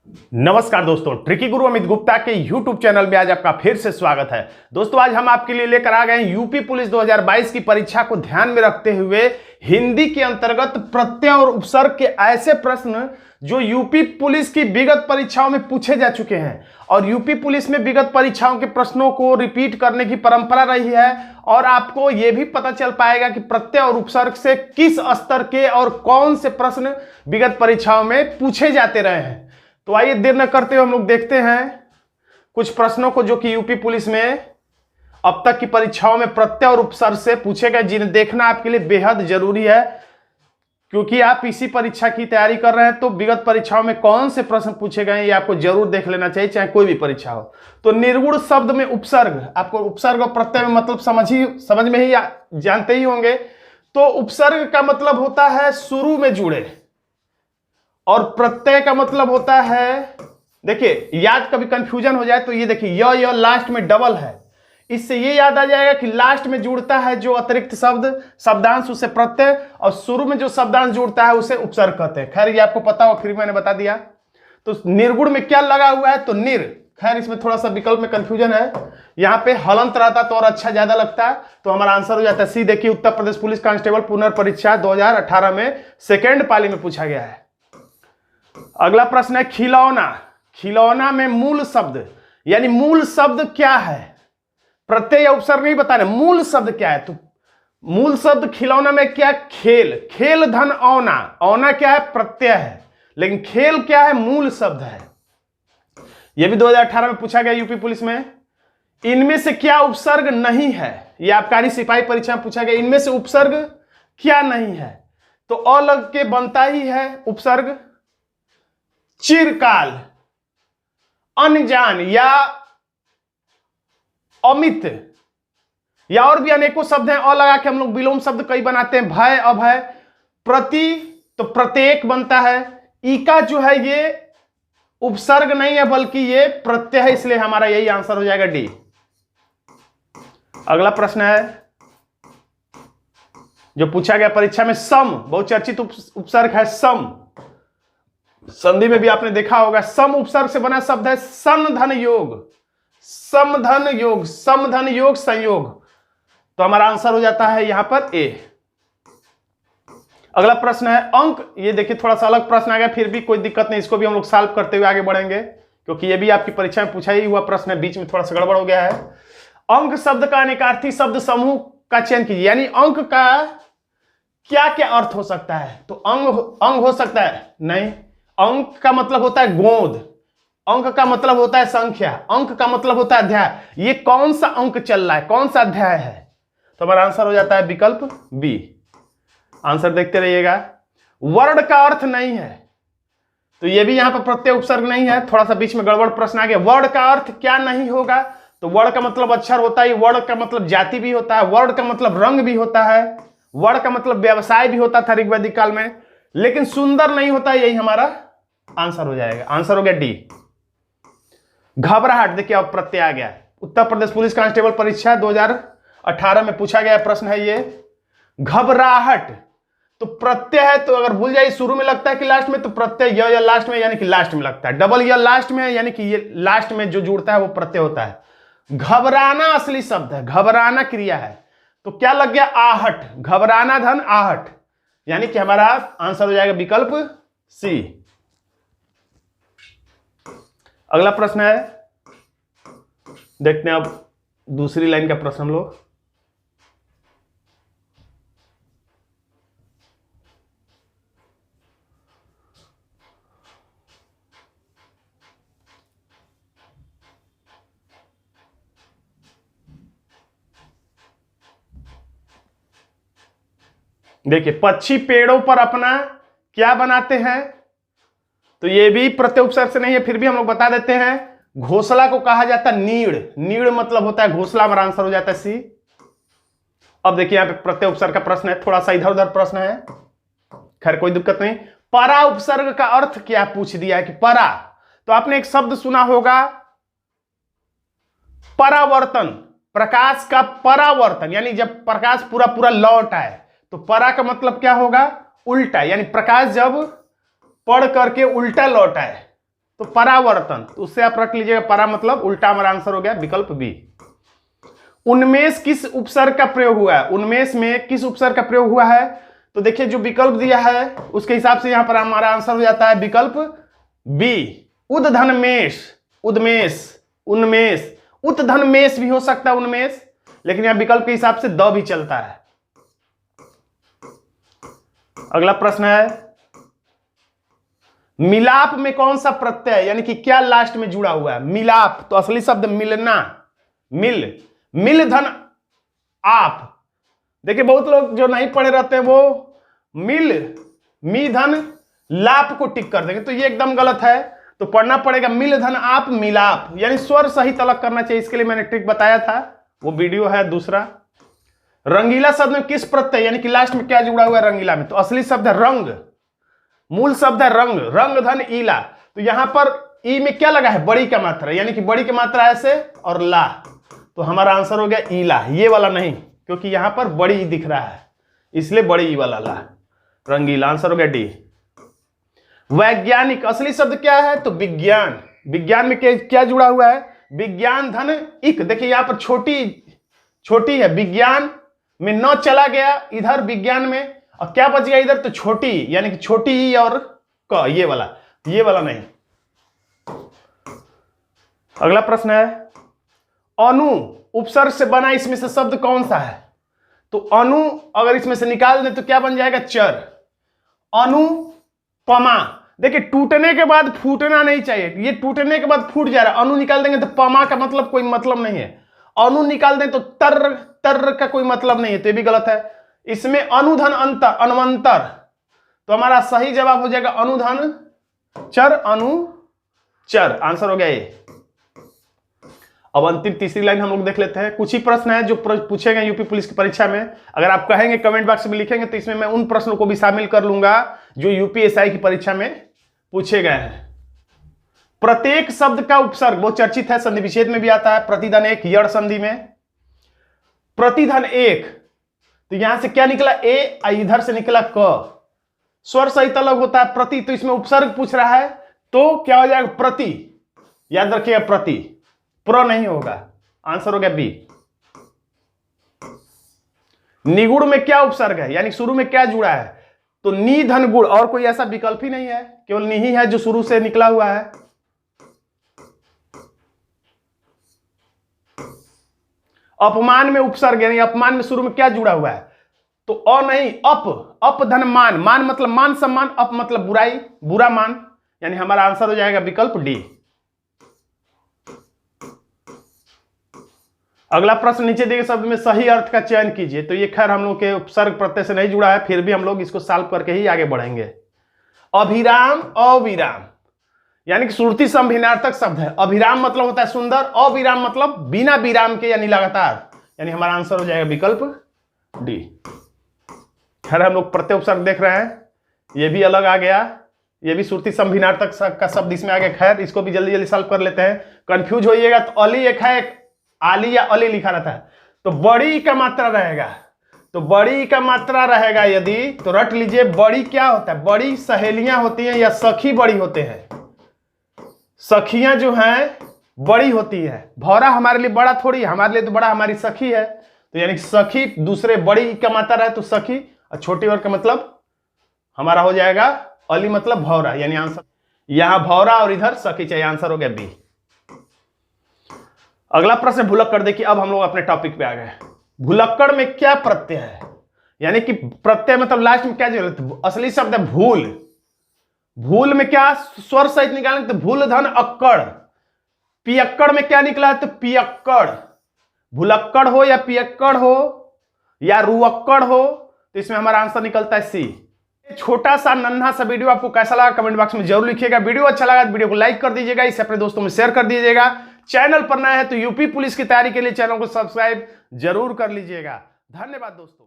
नमस्कार दोस्तों, ट्रिकी गुरु अमित गुप्ता के YouTube चैनल में आज आपका फिर से स्वागत है। दोस्तों आज हम आपके लिए लेकर आ गए हैं यूपी पुलिस 2022 की परीक्षा को ध्यान में रखते हुए हिंदी के अंतर्गत प्रत्यय और उपसर्ग के ऐसे प्रश्न जो यूपी पुलिस की विगत परीक्षाओं में पूछे जा चुके हैं। और यूपी पुलिस में विगत परीक्षाओं के प्रश्नों को रिपीट करने की परंपरा रही है और आपको यह भी पता चल पाएगा कि प्रत्यय और उपसर्ग से किस स्तर के और कौन से प्रश्न विगत परीक्षाओं में पूछे जाते रहे हैं। तो आइए देर न करते हुए हम लोग देखते हैं कुछ प्रश्नों को जो कि यूपी पुलिस में अब तक की परीक्षाओं में प्रत्यय और उपसर्ग से पूछे गए, जिन्हें देखना आपके लिए बेहद जरूरी है क्योंकि आप इसी परीक्षा की तैयारी कर रहे हैं। तो विगत परीक्षाओं में कौन से प्रश्न पूछे गए ये आपको जरूर देख लेना चाहिए, चाहे कोई भी परीक्षा हो। तो निर्गुण शब्द में उपसर्ग, आपको उपसर्ग और प्रत्यय में मतलब समझ में ही जानते ही होंगे। तो उपसर्ग का मतलब होता है शुरू में जुड़े और प्रत्यय का मतलब होता है, देखिए याद कभी कंफ्यूजन हो जाए तो ये देखिए य लास्ट में डबल है, इससे ये याद आ जाएगा कि लास्ट में जुड़ता है जो अतिरिक्त शब्द शब्दांश उसे प्रत्यय और शुरू में जो शब्दांश जुड़ता है उसे उपसर्ग कहते हैं। खैर ये आपको पता हो, फिर मैंने बता दिया। तो निर्गुण में क्या लगा हुआ है तो निर, खैर इसमें थोड़ा सा विकल्प में कंफ्यूजन है, यहाँ पे हलंत रहता तो और अच्छा ज्यादा लगता है। तो हमारा आंसर हो जाता है सी। देखिए उत्तर प्रदेश पुलिस कांस्टेबल पुनर्परीक्षा 2018 में सेकेंड पाली में पूछा गया है। अगला प्रश्न है खिलौना। खिलौना में मूल शब्द, यानी मूल शब्द क्या है, प्रत्यय या उपसर्ग नहीं बताना, मूल शब्द क्या है। तो मूल शब्द खिलौना में क्या, खेल। खेल धन औना, औना क्या है, प्रत्यय है, लेकिन खेल क्या है, मूल शब्द है। यह भी 2018 में पूछा गया यूपी पुलिस में। इनमें से क्या उपसर्ग नहीं है, यह आबकारी सिपाही परीक्षा में पूछा गया। इनमें से उपसर्ग क्या नहीं है, तो अ लग के बनता ही है उपसर्ग। चिरकाल, अनजान या अमित या और भी अनेकों शब्द हैं। अ लगा के हम लोग विलोम शब्द कई बनाते हैं, भय, अभय, प्रति तो प्रत्येक बनता है। ईका जो है ये उपसर्ग नहीं है बल्कि ये प्रत्यय है, इसलिए हमारा यही आंसर हो जाएगा डी। अगला प्रश्न है जो पूछा गया परीक्षा में, सम, बहुचर्चित उपसर्ग है सम। संधि में भी आपने देखा होगा, सम उपसर्ग से बना शब्द है सन धन योग, समधन योग, समधन योग संयोग। तो हमारा आंसर हो जाता है यहां पर ए। अगला प्रश्न है अंक। ये देखिए थोड़ा सा अलग प्रश्न आ गया, फिर भी कोई दिक्कत नहीं, इसको भी हम लोग सॉल्व करते हुए आगे बढ़ेंगे क्योंकि ये भी आपकी परीक्षा में पूछा ही हुआ प्रश्न है, बीच में थोड़ा सा गड़बड़ हो गया है। अंक शब्द का अनेकार्थी शब्द समूह का चयन कीजिए, यानी अंक का क्या क्या अर्थ हो सकता है। तो अंग हो सकता है, नहीं। अंक का मतलब होता है गोद, अंक का मतलब होता है संख्या, अंक का मतलब होता है अध्याय। ये कौन सा अंक चल रहा है, कौन सा अध्याय है, तो हमारा आंसर हो जाता है विकल्प बी। आंसर देखते रहिएगा। वर्ण का अर्थ नहीं है, तो ये भी यहां पर प्रत्यय उपसर्ग नहीं है, थोड़ा सा बीच में गड़बड़ प्रश्न आ गया। वर्ण का अर्थ क्या नहीं होगा, तो वर्ण का मतलब अक्षर होता है, वर्ण का मतलब जाति भी होता है, वर्ण का मतलब रंग भी होता है, वर्ण का मतलब व्यवसाय भी होता था ऋग्वैदिक काल में, लेकिन सुंदर नहीं होता। यही हमारा आंसर हो जाएगा, आंसर हो गया डी। घबराहट, देखिए अब प्रत्यय आ गया। उत्तर प्रदेश पुलिस कांस्टेबल परीक्षा 2018 में पूछा गया प्रश्न है ये। घबराहट तो प्रत्यय है, तो अगर भूल जाए शुरू में लगता है कि लास्ट में, तो प्रत्यय या लास्ट में यानी कि लास्ट में लगता है। डबल या लास्ट में है यानी कि ये लास्ट में जो जुड़ता है वो प्रत्यय होता है। घबराना असली शब्द है, घबराना क्रिया है, तो क्या लग गया, आहट। घबराना धन आहट, यानी कि हमारा आंसर हो जाएगा विकल्प सी। अगला प्रश्न है, देखते हैं अब दूसरी लाइन का प्रश्न हम लोग। देखिए पक्षी पेड़ों पर अपना क्या बनाते हैं, तो ये भी प्रत्यय उपसर्ग से नहीं है, फिर भी हम लोग बता देते हैं। घोंसला को कहा जाता है नीड़, नीड़ मतलब होता है घोंसला, हमारा आंसर हो जाता है सी। अब देखिए यहां पे प्रत्यय उपसर्ग का प्रश्न है, थोड़ा सा इधर उधर प्रश्न है, खैर कोई दिक्कत नहीं। परा उपसर्ग का अर्थ क्या पूछ दिया है कि परा, तो आपने एक शब्द सुना होगा परावर्तन, प्रकाश का परावर्तन, यानी जब प्रकाश पूरा पूरा लौट आए, तो परा का मतलब क्या होगा, उल्टा, यानी प्रकाश जब पढ़ करके उल्टा लौट आए, तो परावर्तन, तो उससे आप रख लीजिएगा परा मतलब उल्टा, हमारा आंसर हो गया विकल्प बी। उन्मेष किस उपसर्ग का प्रयोग हुआ है? उन्मेष में किस उपसर्ग का प्रयोग हुआ है? तो देखिए जो विकल्प दिया है उसके हिसाब से यहां पर हमारा आंसर हो जाता है विकल्प बी, उद्धन्मेष, उद्मेष, उन्मेष, उत्धन्मेष भी हो सकता है उन्मेष, लेकिन यहां विकल्प के हिसाब से द भी चलता है। अगला प्रश्न है, मिलाप में कौन सा प्रत्यय यानी कि क्या लास्ट में जुड़ा हुआ है? मिलाप, तो असली शब्द मिलना, मिल, मिल धन आप। देखिए बहुत लोग जो नहीं पढ़े रहते हैं वो मिल, मी धन लाप को टिक कर देंगे, तो ये एकदम गलत है। तो पढ़ना पड़ेगा मिल धन आप मिलाप, यानी स्वर सहित अलग करना चाहिए। इसके लिए मैंने ट्रिक बताया था, वो वीडियो है दूसरा। रंगीला शब्द में किस प्रत्यय यानी कि लास्ट में क्या जुड़ा हुआ है रंगीला में? तो असली शब्द है रंग, मूल शब्द है रंग, रंग धन ईला। तो यहां पर ई में क्या लगा है? बड़ी का मात्रा, यानी कि बड़ी की मात्रा ऐसे और ला, तो हमारा आंसर हो गया ईला, ये वाला नहीं, क्योंकि यहां पर बड़ी दिख रहा है इसलिए बड़ी ई वाला ला, रंगीला। आंसर हो गया डी। वैज्ञानिक असली शब्द क्या है? तो विज्ञान, विज्ञान में क्या जुड़ा हुआ है? विज्ञान धन इक। देखिए यहां पर छोटी छोटी है, विज्ञान में न चला गया इधर विज्ञान में, और क्या बच गया इधर? तो छोटी, यानी कि छोटी ई और क, ये वाला नहीं। अगला प्रश्न है, अनु उपसर्ग से बना इसमें से शब्द कौन सा है? तो अनु अगर इसमें से निकाल दें तो क्या बन जाएगा? चर, अनुपमा। देखिए टूटने के बाद फूटना नहीं चाहिए, ये टूटने के बाद फूट जा रहा है। अनु निकाल देंगे तो पमा का मतलब कोई मतलब नहीं है, अनु निकाल दें तो तर, तर का कोई मतलब नहीं है, तो ये भी गलत है। इसमें अनुधन अंतर, अनुमंतर, तो हमारा सही जवाब हो जाएगा अनुधन चर, अनुचर। आंसर हो गया ये। अब अंतिम तीसरी लाइन हम लोग देख लेते हैं। कुछ ही प्रश्न है जो पूछे गए यूपी पुलिस की परीक्षा में, अगर आप कहेंगे कमेंट बॉक्स में लिखेंगे तो इसमें मैं उन प्रश्नों को भी शामिल कर लूंगा जो यूपीएसआई की परीक्षा में पूछे गए हैं। प्रत्येक शब्द का उपसर्ग बहुत चर्चित है, संधि विच्छेद में भी आता है। प्रतिधन एक, यड़ संधि में प्रतिधन एक, तो यहां से क्या निकला? ए, इधर से निकला क, स्वर सहित अलग होता है प्रति, तो इसमें उपसर्ग पूछ रहा है तो क्या हो जाएगा? प्रति, याद रखिएगा प्रति, प्र नहीं होगा। आंसर हो गया बी। निगुण में क्या उपसर्ग है यानी शुरू में क्या जुड़ा है? तो नी धन गुण, और कोई ऐसा विकल्प ही नहीं है, केवल नी ही है जो शुरू से निकला हुआ है। अपमान में उपसर्ग यानी अपमान में शुरू में क्या जुड़ा हुआ है? तो अ नहीं, अप, अप धन मान, मान मतलब मान सम्मान, अप मतलब बुराई, बुरा मान, यानी हमारा आंसर हो जाएगा विकल्प डी। अगला प्रश्न, नीचे दिए गए शब्द में सही अर्थ का चयन कीजिए। तो ये खैर हम लोग के उपसर्ग प्रत्यय से नहीं जुड़ा है, फिर भी हम लोग इसको सॉल्व करके ही आगे बढ़ेंगे। अभिराम, अविराम, यानी कि श्रुति संभिन्नार्थक शब्द है। अभिराम मतलब होता है सुंदर, अविराम मतलब बिना विराम के यानी लगातार, यानी हमारा आंसर हो जाएगा विकल्प डी। खैर हम लोग प्रत्यय उपसर्ग देख रहे हैं, ये भी अलग आ गया, ये भी श्रुति संभिन्नार्थक का शब्द इसमें आ गया। खैर इसको भी जल्दी जल्दी सॉल्व कर लेते हैं। कंफ्यूज होइएगा तो अली एक है, एक आली या अली लिखा रहता है, तो बड़ी का मात्रा रहेगा, तो बड़ी का मात्रा रहेगा यदि, तो रट लीजिए बड़ी क्या होता है? बड़ी सहेलियां होती हैं या सखी बड़ी होते हैं, सखियां जो हैं बड़ी होती है। भौरा हमारे लिए बड़ा थोड़ी, हमारे लिए तो बड़ा हमारी सखी है, तो यानी सखी दूसरे बड़ी का मात्रा रहे तो सखी, और छोटी वर्ग का मतलब हमारा हो जाएगा अली मतलब भौरा, यानी आंसर यहां भौरा और इधर सखी चाहिए। आंसर हो गया बी। अगला प्रश्न भुलक्कड़। देखिए अब हम लोग अपने टॉपिक पे आ गए। भुलक्कड़ में क्या प्रत्यय है, यानी कि प्रत्यय मतलब लास्ट में क्या जरूरत है? असली शब्द है भूल, भूल में क्या स्वर सहित निकालेंगे तो भूल धन अक्कड़। पियक्कड़ में क्या निकला है? तो पियक्कड़। भुलक्कड़ हो या पियक्कड़ हो या रुअक्कड़ हो, तो इसमें हमारा आंसर निकलता है सी। छोटा सा नन्हा सा वीडियो आपको कैसा लगा कमेंट बॉक्स में जरूर लिखिएगा। वीडियो अच्छा लगा तो वीडियो को लाइक कर दीजिएगा, इसे अपने दोस्तों में शेयर कर दीजिएगा। चैनल पर नया है तो यूपी पुलिस की तैयारी के लिए चैनल को सब्सक्राइब जरूर कर लीजिएगा। धन्यवाद दोस्तों।